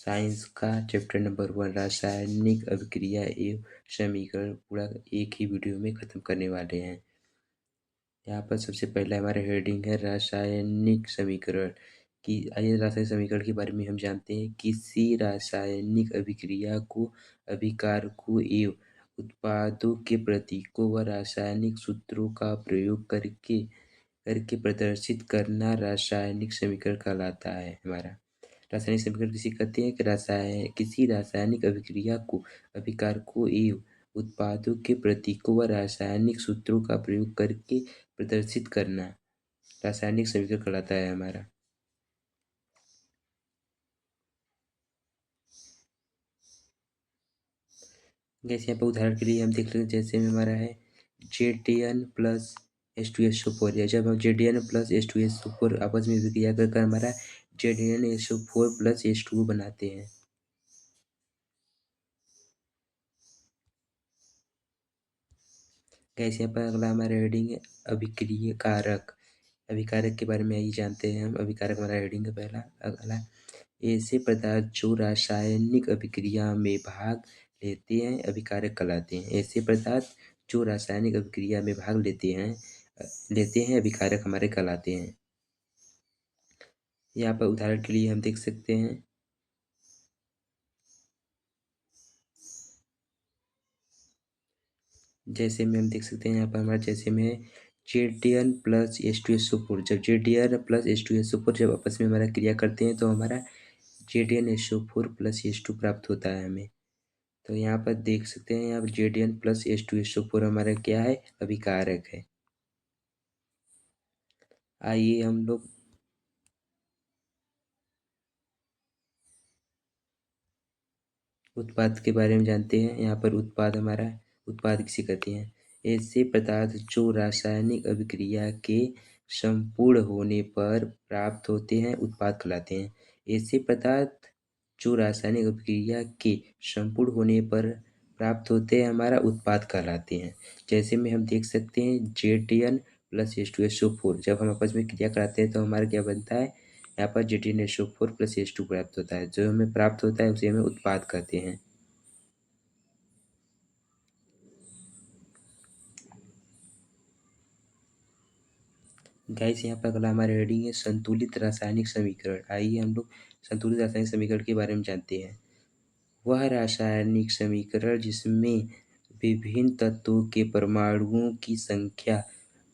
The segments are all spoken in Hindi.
साइंस का चैप्टर नंबर 1 रासायनिक अभिक्रिया एवं समीकरण पूरा एक ही वीडियो में ख़त्म करने वाले हैं। यहाँ पर सबसे पहला हमारा हेडिंग है रासायनिक समीकरण की। आइए रासायनिक समीकरण के बारे में हम जानते हैं। किसी रासायनिक अभिक्रिया को, अभिकारकों एवं उत्पादों के प्रतीकों व रासायनिक सूत्रों का प्रयोग करके करके प्रदर्शित करना रासायनिक समीकरण कहलाता है। हमारा रासायनिक समीकरण किसे कहते हैं कि किसी रासायनिक अभिक्रिया को, अभिकारकों एवं उत्पादों के प्रतीकों व रासायनिक सूत्रों का प्रयोग करके प्रदर्शित करना रासायनिक समीकरण कहलाता है। हमारा जैसे यहाँ पर उदाहरण के लिए हम देख लेते हैं, जैसे में हमारा है Zn प्लस H2SO4 या जब हम Zn प्लस H2SO4 आपस में विक्रिया कर हमारा ZnSO4 प्लस H2O बनाते हैं। कैसे यहाँ पर अगला हमारा हेडिंग है अभिक्रिय कारक। अभिकारक के बारे में यही जानते हैं हम। अभिकारक हमारा हेडिंग है पहला। अगला ऐसे पदार्थ जो रासायनिक अभिक्रिया में भाग लेते हैं अभिकारक कहलाते हैं। ऐसे पदार्थ जो रासायनिक अभिक्रिया में भाग लेते हैं अभिकारक हमारे कहलाते हैं। यहाँ पर उदाहरण के लिए हम देख सकते हैं, जैसे में हम देख सकते हैं यहाँ पर हमारा जैसे में Zn प्लस H2SO4 जब Zn प्लस H2SO4 जब आपस में हमारा क्रिया करते हैं तो हमारा ZnSO4 प्लस H2 प्राप्त होता है हमें। तो यहाँ पर देख सकते हैं, यहाँ पर Zn प्लस H2SO4 हमारा क्या है, अभिकारक है। आइए हम लोग उत्पाद के बारे में जानते हैं। यहाँ पर उत्पाद हमारा उत्पाद किसे कहते हैं, ऐसे पदार्थ जो रासायनिक अभिक्रिया के संपूर्ण होने पर प्राप्त होते हैं उत्पाद कहलाते हैं। ऐसे पदार्थ जो रासायनिक अभिक्रिया के संपूर्ण होने पर प्राप्त होते हैं हमारा उत्पाद कहलाते हैं। जैसे में हम देख सकते हैं Zn प्लस H2SO4 जब हम आपस में क्रिया कराते हैं तो हमारा क्या बनता है, यहाँ पर ZnSO4 प्लस H2 प्राप्त होता है। जो हमें प्राप्त होता है उसे हमें उत्पाद कहते हैं। गाइस यहाँ पर अगला हमारा हेडिंग है संतुलित रासायनिक समीकरण। आइए हम लोग संतुलित रासायनिक समीकरण के बारे में जानते हैं। वह रासायनिक समीकरण जिसमें विभिन्न तत्वों के परमाणुओं की संख्या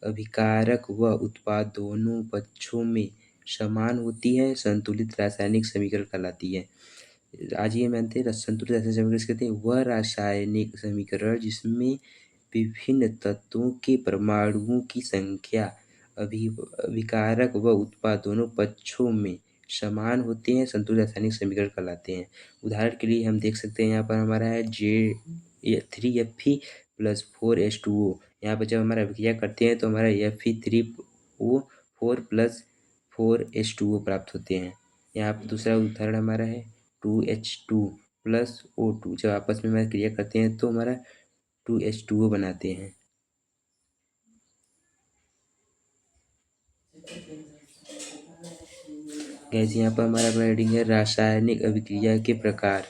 अभिकारक व उत्पाद दोनों पक्षों में समान होती है संतुलित रासायनिक समीकरण कहलाती है। आज ये मानते हैं संतुलित रासायनिक समीकरण कहते हैं वह रासायनिक समीकरण जिसमें विभिन्न तत्वों के परमाणुओं की संख्या अभिकारक व उत्पाद दोनों पक्षों में समान होते हैं संतुलित रासायनिक समीकरण कहलाते हैं। उदाहरण के लिए हम देख सकते हैं यहाँ पर हमारा है Fe3Fe प्लस 4H2O। यहाँ पर जब हमारा अभिक्रिया करते हैं तो हमारा Fe3O4 प्लस 4H2O प्राप्त होते हैं। यहाँ पर दूसरा उदाहरण हमारा है 2H2 प्लस O2 जब आपस में हमारा क्रिया करते हैं तो हमारा 2H2O बनाते हैं। गैस यहाँ पर हमारा अगला हेडिंग है रासायनिक अभिक्रिया के प्रकार।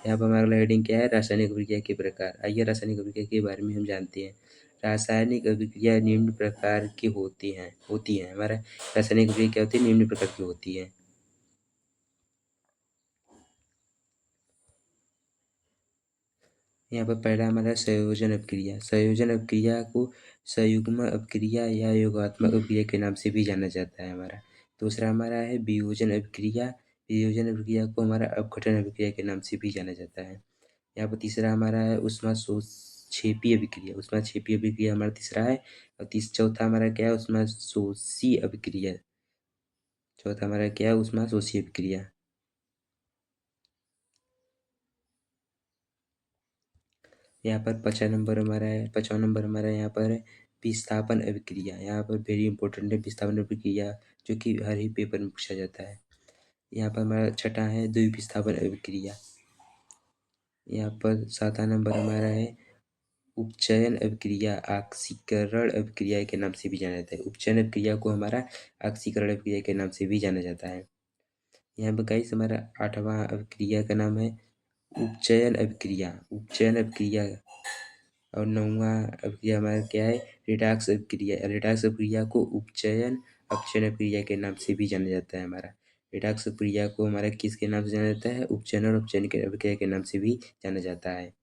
यहाँ पर हमारा अगला हेडिंग क्या है, रासायनिक अभिक्रिया के प्रकार। आइए रासायनिक अभिक्रिया के बारे में हम जानते हैं। रासायनिक अभिक्रिया निम्न प्रकार की होती हैं। हमारा रासायनिक अभिक्रिया क्या होती है, निम्न प्रकार की होती है। यहाँ पर पहला हमारा संयोजन अभिक्रिया। संयोजन अभिक्रिया को संयुग्म अभिक्रिया या योगात्मक अभिक्रिया के नाम से भी जाना जाता है हमारा। दूसरा हमारा है वियोजन अभिक्रिया। वियोजन अभिक्रिया को हमारा अपघटन अभिक्रिया के नाम से भी जाना जाता है। यहाँ पर तीसरा हमारा है ऊष्माक्षेपी अभिक्रिया। ऊष्माक्षेपी अभिक्रिया हमारा तीसरा है। और चौथा हमारा क्या है, ऊष्माशोषी अभिक्रिया। चौथा हमारा क्या है, ऊष्माशोषी अभिक्रिया। यहाँ पर 5वां नंबर हमारा यहाँ पर है विस्थापन अभिक्रिया। यहाँ पर वेरी इंपॉर्टेंट है विस्थापन अभिक्रिया, जो कि हर ही पेपर में पूछा जाता है। यहाँ पर हमारा छठा है द्विविस्थापन अभिक्रिया। यहाँ पर 7वां नंबर हमारा है उपचयन अभिक्रिया, ऑक्सीकरण अभिक्रिया के नाम से भी जाना जाता है। उपचयन अभिक्रिया को हमारा ऑक्सीकरण अभिक्रिया के नाम से भी जाना जाता है। यहाँ पर गाइस हमारा 8वां अभिक्रिया का नाम है उपचयन अभिक्रिया। उपचयन अभिक्रिया। और 9वां अभिक्रिया हमारा क्या है? रिडॉक्स अभिक्रिया। रिडॉक्स अभिक्रिया को उपचयन अपचयन अभिक्रिया के नाम से भी जाना जाता है हमारा। रिडॉक्स अभिक्रिया को हमारा किसके नाम से जाना जाता है? उपचयन और अपचयन के अभिक्रिया के नाम से भी जाना जाता है।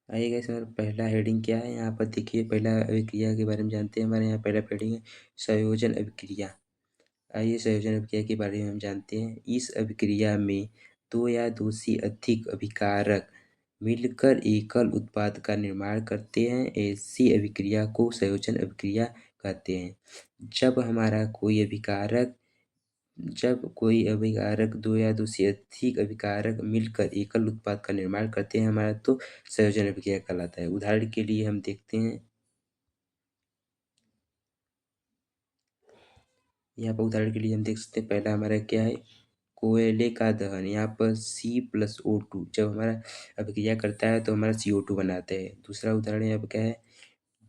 आइए गाइस हमारा पहला हेडिंग क्या है? यहाँ पर देखिए पहला अभिक्रिया के बारे में जानते हैं। हमारे यहाँ पहला हेडिंग है संयोजन अभिक्रिया। आइए संयोजन अभिक्रिया के बारे में हम जानते हैं। इस अभिक्रिया में दो या दो से अधिक अभिकारक मिलकर एकल उत्पाद का निर्माण करते हैं। ऐसी अभिक्रिया को संयोजन अभिक्रिया कहते हैं। जब कोई अभिकारक दो या दो से अधिक अभिकारक मिलकर एकल उत्पाद का निर्माण करते हैं हमारा, तो संयोजन अभिक्रिया कहलाता है। उदाहरण के लिए हम देखते हैं, यहाँ पर उदाहरण के लिए हम देख सकते हैं। पहला हमारा क्या है? कोयले का दहन। यहाँ पर C+O2 जब हमारा अभिक्रिया करता है तो हमारा CO2 बनाता है। दूसरा उदाहरण यहाँ पर क्या है?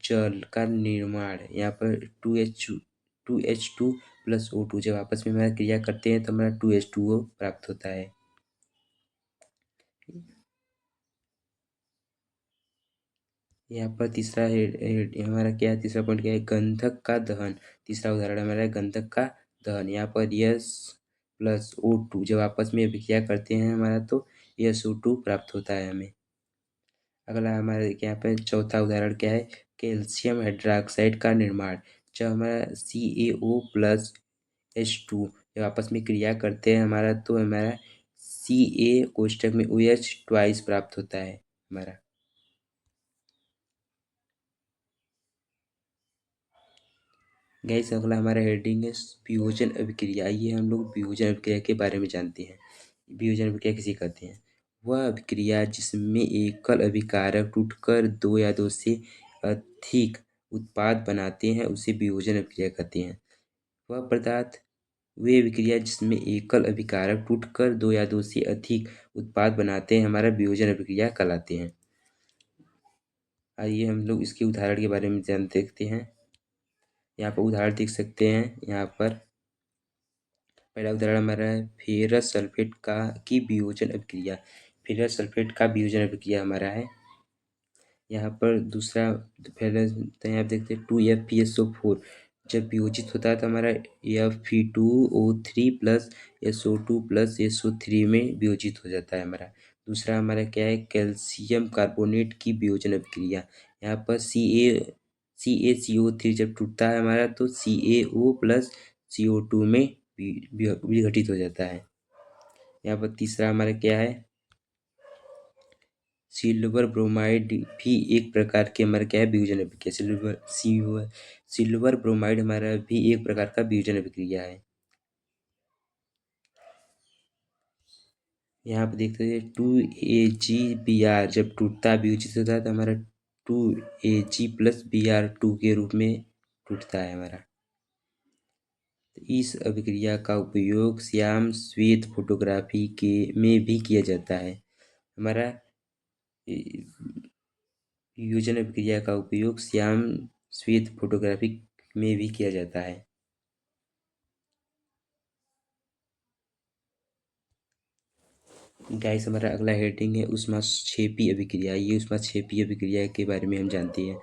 जल का निर्माण। यहाँ पर 2H2 + O2 जब आपस में हमारा क्रिया करते हैं तो हमारा 2H2O प्राप्त होता है। यहाँ पर तीसरा हमारा क्या है? तीसरा पॉइंट क्या है? गंधक का दहन। तीसरा उदाहरण हमारा है गंधक का दहन। यहाँ पर S+O2 जब आपस में अभिक्रिया करते हैं हमारा, तो SO2 प्राप्त होता है हमें। अगला हमारे यहाँ पे चौथा उदाहरण क्या है? कैल्शियम हाइड्रोक्साइड का निर्माण। जब हमारा CaO+H2 जब आपस में क्रिया करते हैं हमारा, तो हमारा Ca में OH ट्वाइस प्राप्त होता है हमारा। गाइस अगला हमारा हेडिंग है वियोजन अभिक्रिया। आइए हम लोग वियोजन अभिक्रिया के बारे में जानते हैं। वियोजन अभिक्रिया किसे कहते हैं? वह अभिक्रिया जिसमें एकल अभिकारक टूटकर दो या दो से अधिक उत्पाद बनाते हैं उसे वियोजन अभिक्रिया कहते हैं। वे अभिक्रिया जिसमें एकल अभिकारक टूटकर दो या दो से अधिक उत्पाद बनाते हैं हमारा वियोजन अभिक्रिया कहलाते हैं। आइए हम लोग इसके उदाहरण के बारे में देखते हैं। यहाँ पर उदाहरण देख सकते हैं। यहाँ पर पहला उदाहरण हमारा है फेरस सल्फेट का की वियोजन अभिक्रिया। फेरस सल्फेट का वियोजन अभिक्रिया हमारा है। यहाँ पर दूसरा पहले तो यहाँ देखते हैं 2FeSO4 जब वियोजित होता है तो हमारा Fe2O3 + SO2 + SO3 में वियोजित हो जाता है हमारा। दूसरा हमारा क्या है? कैल्शियम कार्बोनेट की वियोजन अभिक्रिया। यहाँ पर CaCO3 जब टूटता है हमारा, तो CaO+CO2 में विघटित हो जाता है। यहाँ पर तीसरा हमारा क्या है? सिल्वर ब्रोमाइड भी एक प्रकार के हमारा क्या है? वियोजन अभिक्रिया। सिल्वर ब्रोमाइड हमारा भी एक प्रकार का वियोजन अभिक्रिया है। यहाँ पे देखते हैं 2AgBr जब टूटता वियोजित होता है तो हमारा 2Ag+Br2 के रूप में टूटता है हमारा। इस अभिक्रिया का उपयोग श्याम श्वेत फोटोग्राफी के में भी किया जाता है हमारा। वियोजन अभिक्रिया का उपयोग श्याम श्वेत फोटोग्राफी में भी किया जाता है। गाइस हमारा अगला हेडिंग है ऊष्माक्षेपी अभिक्रिया। ये ऊष्माक्षेपी अभिक्रिया के बारे में हम जानते हैं।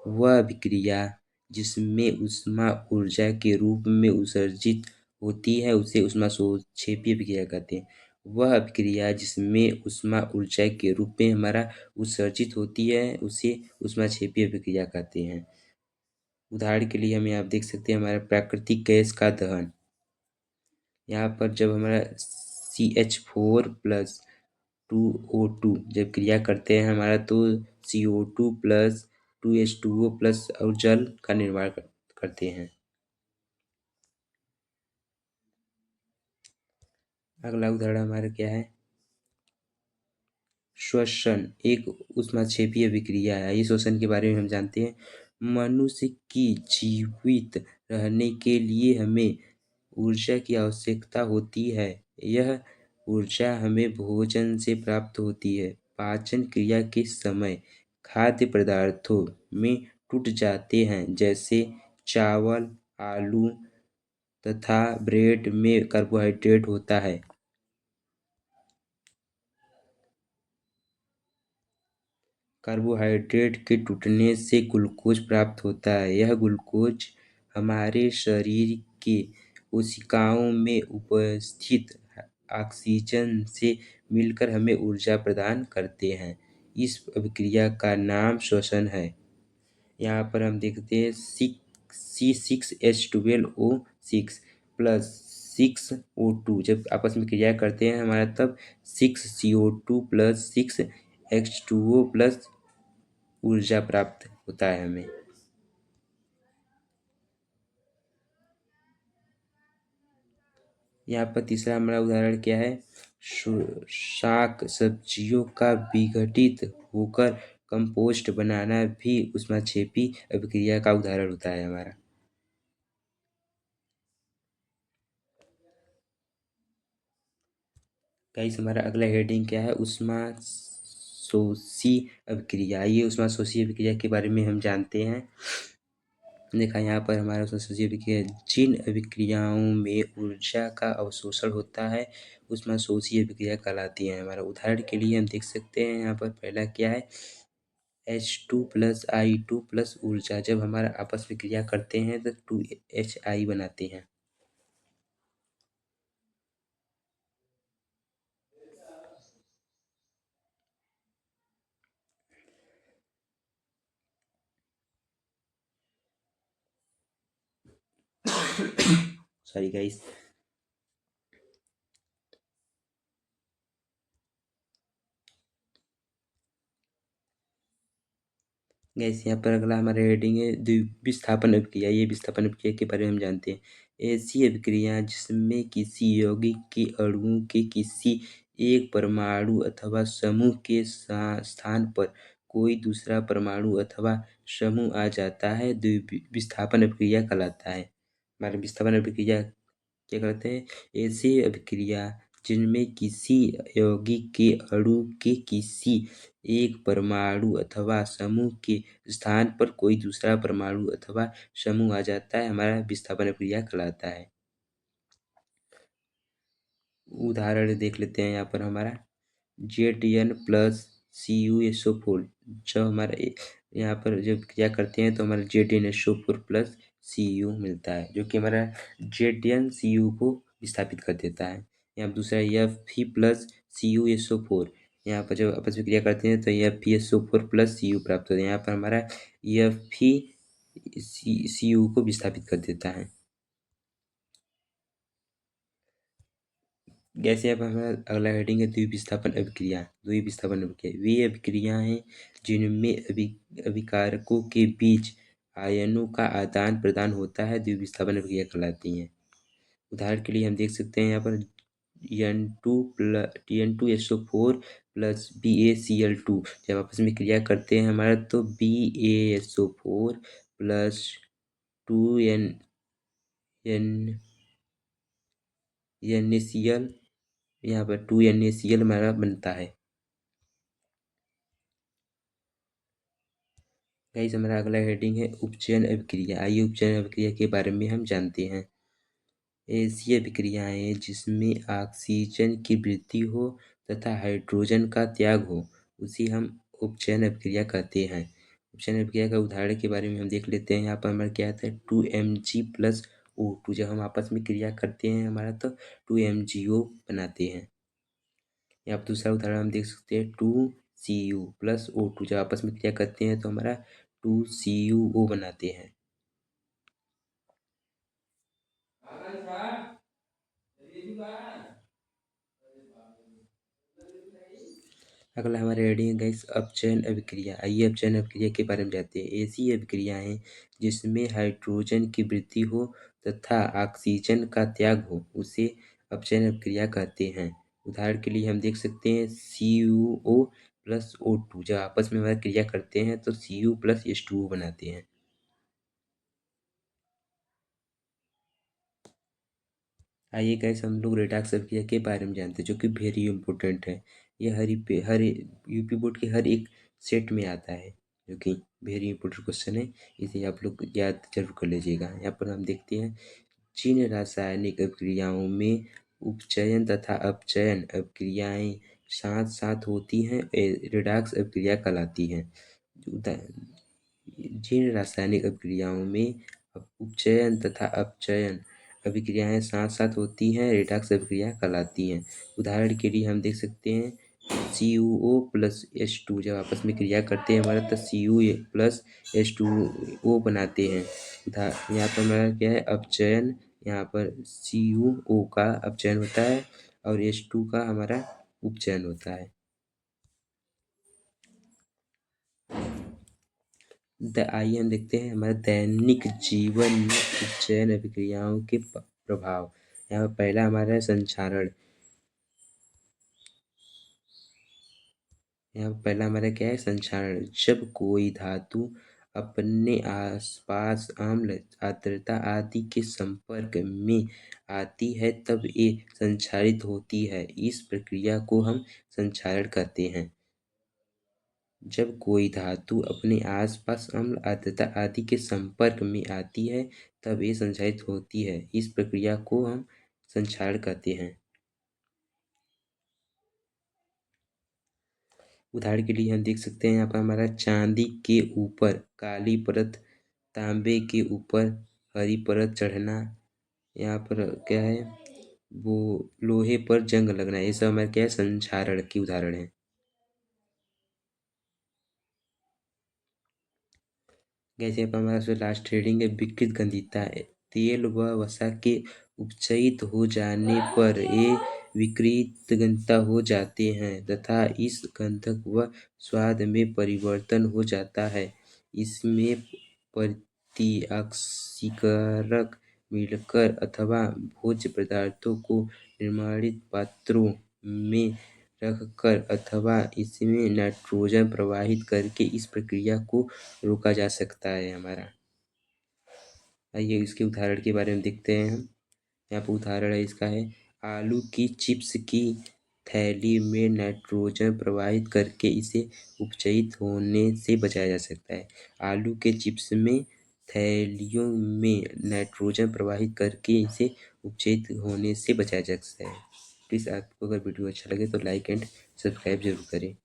वह अभिक्रिया जिसमें ऊष्मा ऊर्जा के रूप में उत्सर्जित होती है उसे ऊष्माक्षेपी अभिक्रिया कहते हैं। वह अभिक्रिया जिसमें ऊष्मा ऊर्जा के रूप में हमारा उत्सर्जित होती है उसे ऊष्माक्षेपी अभिक्रिया कहते हैं। उदाहरण के लिए हम यहाँ देख सकते हैं हमारा प्राकृतिक गैस का दहन। यहाँ पर जब हमारा CH4+2O2 जब क्रिया करते हैं हमारा, तो CO2+2H2O+ और जल का निर्माण करते हैं। अगला उदाहरण हमारा क्या है? श्वसन एक ऊष्माक्षेपी अभिक्रिया है। ये श्वसन के बारे में हम जानते हैं। मनुष्य की जीवित रहने के लिए हमें ऊर्जा की आवश्यकता होती है। यह ऊर्जा हमें भोजन से प्राप्त होती है। पाचन क्रिया के समय खाद्य पदार्थों में टूट जाते हैं, जैसे चावल, आलू तथा ब्रेड में कार्बोहाइड्रेट होता है। कार्बोहाइड्रेट के टूटने से ग्लूकोज प्राप्त होता है। यह ग्लूकोज हमारे शरीर के कोशिकाओं में उपस्थित ऑक्सीजन से मिलकर हमें ऊर्जा प्रदान करते हैं। इस अभिक्रिया का नाम श्वसन है। यहाँ पर हम देखते हैं C6H12O6 प्लस 6O2 जब आपस में क्रिया करते हैं हमारा, तब 6CO2 प्लस 6H2O प्लस ऊर्जा प्राप्त होता है हमें। यहाँ पर तीसरा हमारा उदाहरण क्या है? शाक सब्जियों का विघटित होकर कंपोस्ट बनाना भी ऊष्माक्षेपी अभिक्रिया का उदाहरण होता है हमारा। गाइस हमारा अगला हेडिंग क्या है? ऊष्माशोषी अभिक्रिया। ये ऊष्माशोषी अभिक्रिया के बारे में हम जानते हैं। देखा यहाँ पर हमारा ऊष्माशोषी अभिक्रिया, जिन अभिक्रियाओं में ऊर्जा का अवशोषण होता है ऊष्माशोषी अभिक्रिया कहलाती है। हमारा उदाहरण के लिए हम देख सकते हैं यहाँ पर पहला क्या है? H2 प्लस I2 प्लस ऊर्जा जब हमारा आपस में क्रिया करते हैं तो 2HI बनाते हैं। Sorry guys. गैस यहाँ पर अगला हमारा हेडिंग है विस्थापन अभिक्रिया। ये विस्थापन अभिक्रिया के बारे में हम जानते हैं। ऐसी अभिक्रिया जिसमें किसी यौगिक के अणुओं के किसी एक परमाणु अथवा समूह के स्थान पर कोई दूसरा परमाणु अथवा समूह आ जाता है, विस्थापन अभिक्रिया कहलाता है। हमारे विस्थापन अभिक्रिया क्या कहते हैं? ऐसी अभिक्रिया जिनमें किसी यौगिक के अणु के किसी एक परमाणु अथवा समूह के स्थान पर कोई दूसरा परमाणु अथवा समूह आ जाता है, हमारा विस्थापन अभिक्रिया कहलाता है। उदाहरण देख लेते हैं यहाँ पर हमारा Zn प्लस CuSO4। जब हमारा यहाँ पर जब क्रिया करते हैं तो हमारा ZnSO4 प्लस Cu मिलता है, जो कि हमारा ZnCu को विस्थापित कर देता है। यहाँ दूसरा Fe प्लस CuSO4, यहाँ पर जब आपस में क्रिया करते हैं तो FeSO4 प्लस Cu प्राप्त होता है। यहाँ पर हमारा Fe Cu को विस्थापित कर देता है। जैसे अब हमारा अगला हेडिंग है द्विविस्थापन अभिक्रिया। द्विविस्थापन अभिक्रिया वे अभिक्रिया हैं जिनमें अभिकारकों के बीच आयनों का आदान प्रदान होता है, द्विविस्थापन अभिक्रिया कहलाती हैं। उदाहरण के लिए हम देख सकते हैं यहाँ पर N2SO4 प्लस BaCl2 जब आपस में क्रिया करते हैं हमारा तो BaSO4 प्लस 2NaCl यहाँ पर 2NaCl हमारा बनता है। गाइस हमारा अगला हेडिंग है उपचयन अभिक्रिया। आइए उपचयन अभिक्रिया के बारे में हम जानते हैं। ऐसी अभिक्रियाएं जिसमें ऑक्सीजन की वृद्धि हो तथा हाइड्रोजन का त्याग हो उसे हम उपचयन अभिक्रिया कहते हैं। उपचयन अभिक्रिया का उदाहरण के बारे में हम देख लेते हैं। यहाँ पर हमारा क्या आता है? 2Mg प्लस O2 जब हम आपस में क्रिया करते हैं हमारा तो 2MgO बनाते हैं। यहाँ पर दूसरा उदाहरण हम देख सकते हैं 2Cu प्लस O2 जब आपस में क्रिया करते हैं तो हमारा 2CuO बनाते हैं। अगला हमारे हेडिंग है गाइस अपचयन अभिक्रिया। आइए अपचयन अभिक्रिया के बारे में जानते हैं। ऐसी अभिक्रियाएं जिसमें हाइड्रोजन की वृद्धि हो तथा ऑक्सीजन का त्याग हो उसे अपचयन अभिक्रिया कहते हैं। उदाहरण के लिए हम देख सकते हैं CuO प्लस O2 जब आपस में हमारा क्रिया करते हैं तो Cu प्लस H2O बनाते हैं। आइए गाइस हम लोग रेडॉक्स अभिक्रिया के बारे में जानते हैं, जो कि वेरी इंपॉर्टेंट है। ये हर यूपी बोर्ड के हर एक सेट में आता है। जो कि वेरी इंपॉर्टेंट क्वेश्चन है, इसे आप लोग याद जरूर कर लीजिएगा। यहाँ पर हम देखते हैं जिन रासायनिक अभिक्रियाओं में उपचयन तथा अपचयन अभिक्रियाएं साथ साथ होती हैं रेडॉक्स अभिक्रिया कहलाती हैं। जिन रासायनिक अभिक्रियाओं में उपचयन तथा अपचयन अभिक्रियाएं साथ साथ होती हैं रेडॉक्स अभिक्रिया कहलाती हैं। उदाहरण के लिए हम देख सकते हैं CuO प्लस H2 जब आपस में क्रिया करते हैं हमारा, तो Cu प्लस H2O बनाते हैं। यहाँ पर हमारा क्या है, अपचयन। यहाँ पर CuO का अपचयन होता है और H2 का हमारा उपचयन होता है। आइए हम देखते हैं हमारे दैनिक जीवन में उपचयन अभिक्रियाओं के प्रभाव। यहाँ पर पहला हमारा है संक्षारण। यहाँ पर पहला हमारा क्या है, संक्षारण। जब कोई धातु अपने आसपास अम्ल, आर्द्रता आदि के संपर्क में आती है तब ये संक्षारित होती है। इस प्रक्रिया को हम संक्षारण कहते हैं। जब कोई धातु अपने आसपास अम्ल, आर्द्रता आदि के संपर्क में आती है तब ये संक्षारित होती है। इस प्रक्रिया को हम संक्षारण कहते हैं। उदाहरण के लिए हम देख सकते हैं यहाँ पर हमारा चांदी के ऊपर काली परत, तांबे के ऊपर हरी परत चढ़ना, यहाँ पर क्या है वो लोहे पर जंग लगना, ये सब हमारे क्या है, संक्षारण की उदाहरण है। जैसे अब हमारा लास्ट हेडिंग है विकृत गंधिता है। तेल व वसा के उपचयित हो जाने पर ये विकृत गंधिता हो जाते हैं तथा इस गंधक व स्वाद में परिवर्तन हो जाता है। इसमें प्रतिऑक्सीकारक मिलकर अथवा भोज्य पदार्थों को निर्माणित पात्रों में रखकर अथवा इसमें नाइट्रोजन प्रवाहित करके इस प्रक्रिया को रोका जा सकता है हमारा। आइए इसके उदाहरण के बारे में देखते हैं हम। यहाँ पर उदाहरण है इसका है, आलू की चिप्स की थैली में नाइट्रोजन प्रवाहित करके इसे उपचयित होने से बचाया जा सकता है। आलू के चिप्स में थैलियों में नाइट्रोजन प्रवाहित करके इसे उपचयित होने से बचाया जा सकता है। प्लीज़ आपको अगर वीडियो अच्छा लगे तो लाइक एंड सब्सक्राइब जरूर करें।